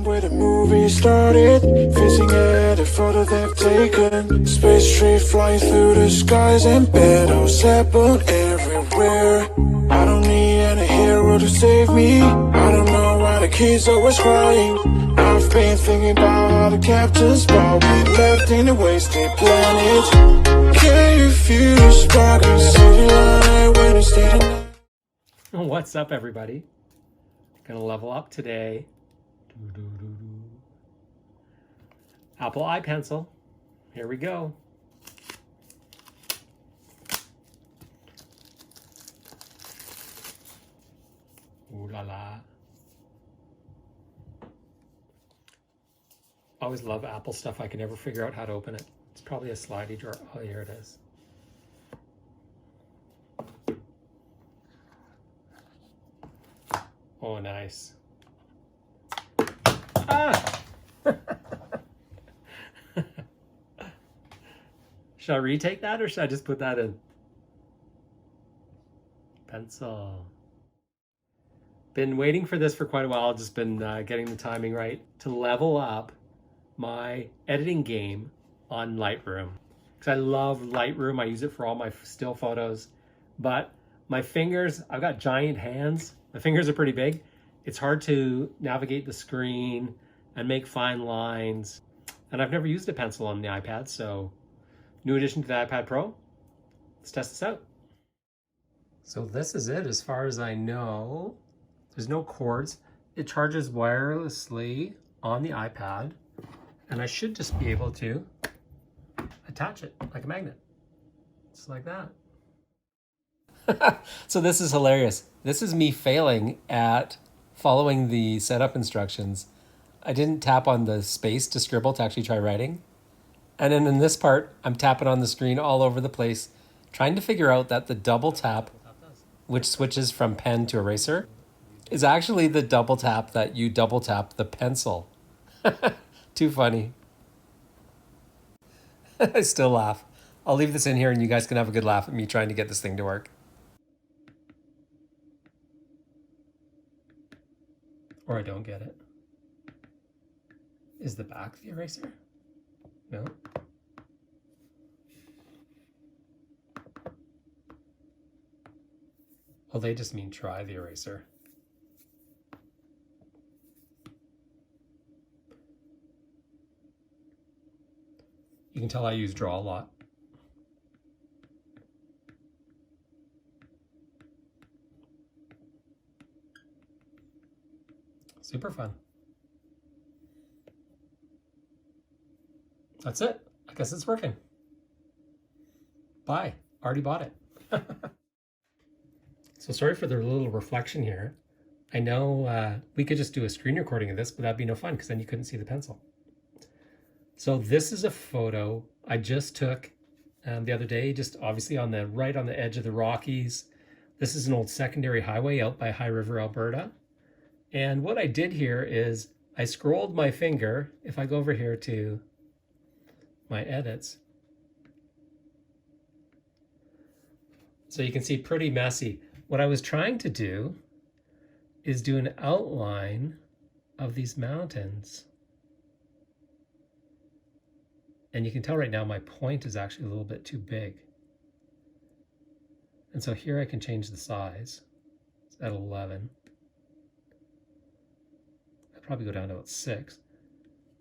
from where the movie started, facing at a photo they've taken. Space tree flying through the skies and battles happen everywhere. I don't need any hero to save me. I don't know why the kids always crying. I've been thinking about how the captain's spot we left in a wasted planet. Can you feel the spark in city light when it's day and night? What's up, everybody? Gonna level up today. Apple iPencil. Here we go. Ooh la la. Always love Apple stuff. I can never figure out how to open it. It's probably a slidey drawer. Oh, here it is. Oh, nice. Ah! Should I retake that or should I just put that in? Pencil. Been waiting for this for quite a while. Just been getting the timing right to level up my editing game on Lightroom. Because I love Lightroom. I use it for all my still photos. But my fingers, I've got giant hands. My fingers are pretty big. It's hard to navigate the screen and make fine lines. And I've never used a pencil on the iPad, so new addition to the iPad Pro. Let's test this out. So this is it as far as I know. There's no cords. It charges wirelessly on the iPad, and I should just be able to attach it like a magnet. Just like that. So this is hilarious. This is me failing at following the setup instructions. I didn't tap on the space to scribble to actually try writing. And then in this part, I'm tapping on the screen all over the place, trying to figure out that the double tap, which switches from pen to eraser, is actually the double tap that you double tap the pencil. Too funny. I still laugh. I'll leave this in here and you guys can have a good laugh at me trying to get this thing to work. Or I don't get it. Is the back the eraser? No. Oh, they just mean try the eraser. You can tell I use draw a lot. Super fun. That's it. I guess it's working. Bye. Already bought it. So sorry for the little reflection here. I know we could just do a screen recording of this, but that'd be no fun because then you couldn't see the pencil. So this is a photo I just took the other day, just obviously right on the edge of the Rockies. This is an old secondary highway out by High River, Alberta. And what I did here is I scrolled my finger. If I go over here to my edits, so you can see pretty messy. What I was trying to do is do an outline of these mountains. And you can tell right now my point is actually a little bit too big. And so here I can change the size. It's at 11. I'd probably go down to about 6.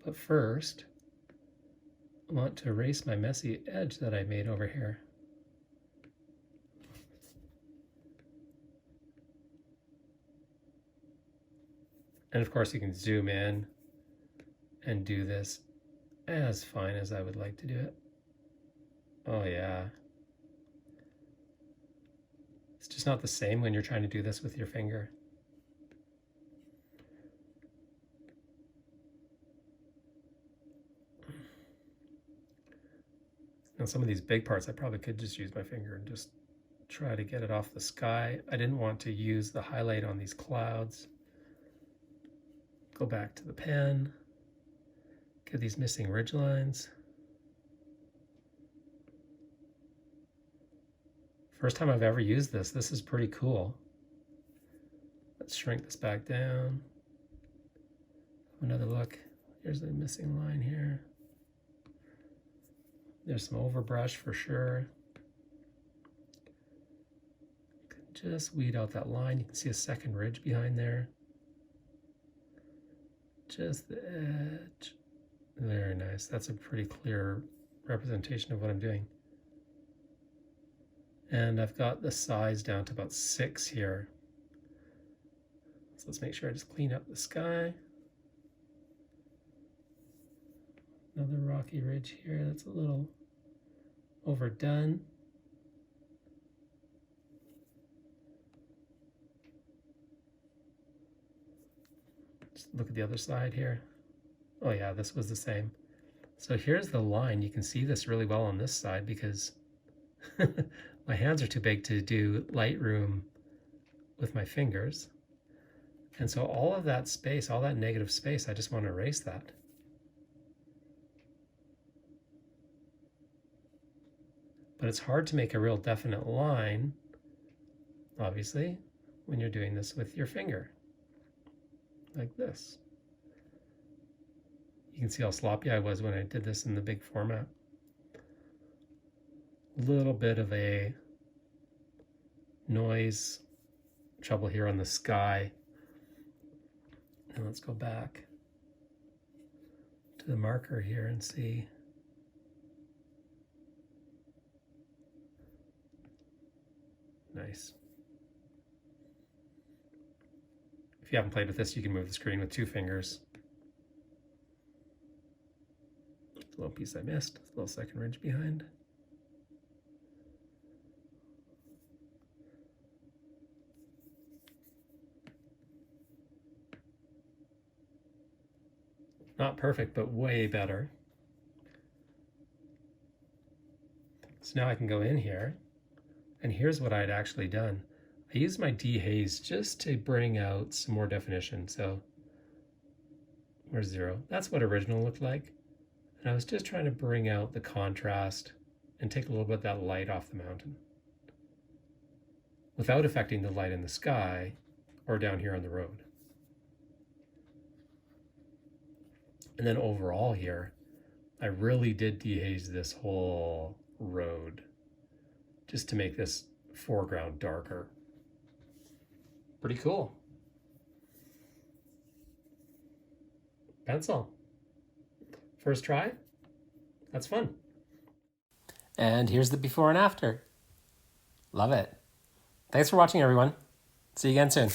But first, I want to erase my messy edge that I made over here. And of course you can zoom in and do this as fine as I would like to do it. Oh yeah. It's just not the same when you're trying to do this with your finger. And some of these big parts I probably could just use my finger and just try to get it off the sky. I didn't want to use the highlight on these clouds. Go back to the pen. Get these missing ridge lines. First time I've ever used this. This is pretty cool. Let's shrink this back down. Another look. Here's the missing line here. There's some overbrush for sure. Just weed out that line. You can see a second ridge behind there. Just the edge. Very nice. That's a pretty clear representation of what I'm doing. And I've got the size down to about 6 here. So let's make sure I just clean up the sky. Another rocky ridge here that's a little overdone. Just look at the other side here. Oh yeah, this was the same. So here's the line. You can see this really well on this side because my hands are too big to do Lightroom with my fingers. And so all of that space, all that negative space, I just want to erase that. But it's hard to make a real definite line, obviously, when you're doing this with your finger, like this. You can see how sloppy I was when I did this in the big format. A little bit of a noise trouble here on the sky. And let's go back to the marker here and see. Nice. If you haven't played with this, you can move the screen with 2 fingers. A little piece I missed, a little second ridge behind. Not perfect, but way better. So now I can go in here, and here's what I'd actually done. I used my dehaze just to bring out some more definition. So where's 0? That's what original looked like. And I was just trying to bring out the contrast and take a little bit of that light off the mountain without affecting the light in the sky or down here on the road. And then overall here, I really did dehaze this whole road just to make this foreground darker. Pretty cool. Pencil. First try. That's fun. And here's the before and after. Love it. Thanks for watching, everyone. See you again soon.